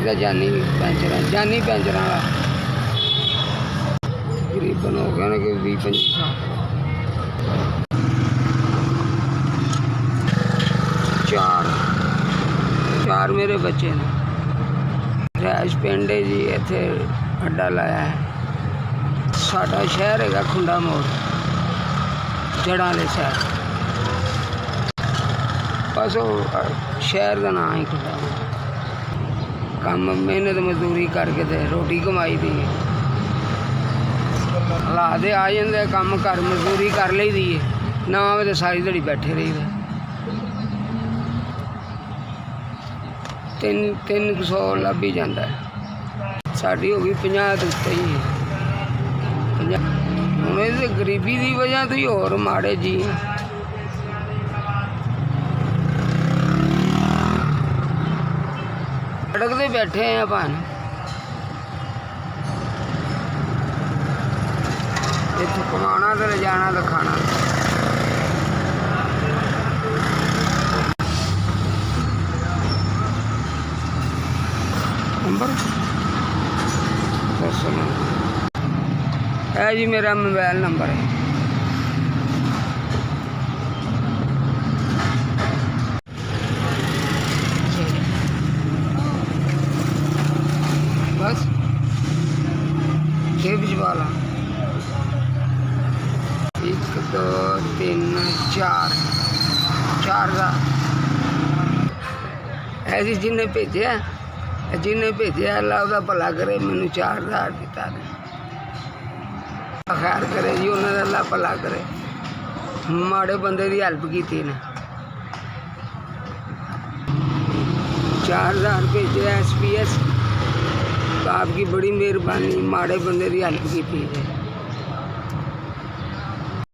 का जानी पैंचर वाला तकरीबन हो गया ना कि 20-25 साल। 4 मेरे बच्चे ने। रैश पिंड है जी, इत्थे अड्डा लाया है। साडा शहर है खुंडा मोड़, जड़ा वाले शहर। बस वो शहर का नाम ही खुंडा मोड़। काम मेहनत मजदूरी करके ते रोटी कमाई दी है। हालात आ जाते काम घर मजदूरी कर ली दी है ना, तो सारी दिहाड़ी बैठे रही है। 300 लभ ही जाता है। साड़ी हो गई 50 तो उत्ते ही है। हूँ ये गरीबी की वजह तो ही होर माड़े जी सड़कते बैठे हैं अपन। इतने कमाना तो ले जाना तो खाना। नंबर है जी, मेरा मोबाइल नंबर है। बस ये भिजवा ला। 1 2 3 4 का ऐसी जिन्हें भेजे अल्लाह उसका भला करे। मैनू 4000 दिता ने, खैर करे जी, उन्होंने अल्लाह भला करे। माड़े बंदे की हेल्प की ने। 4000 भेजे SPS। आपकी बड़ी मेहरबानी, माड़े बंदे की हेल्प की है।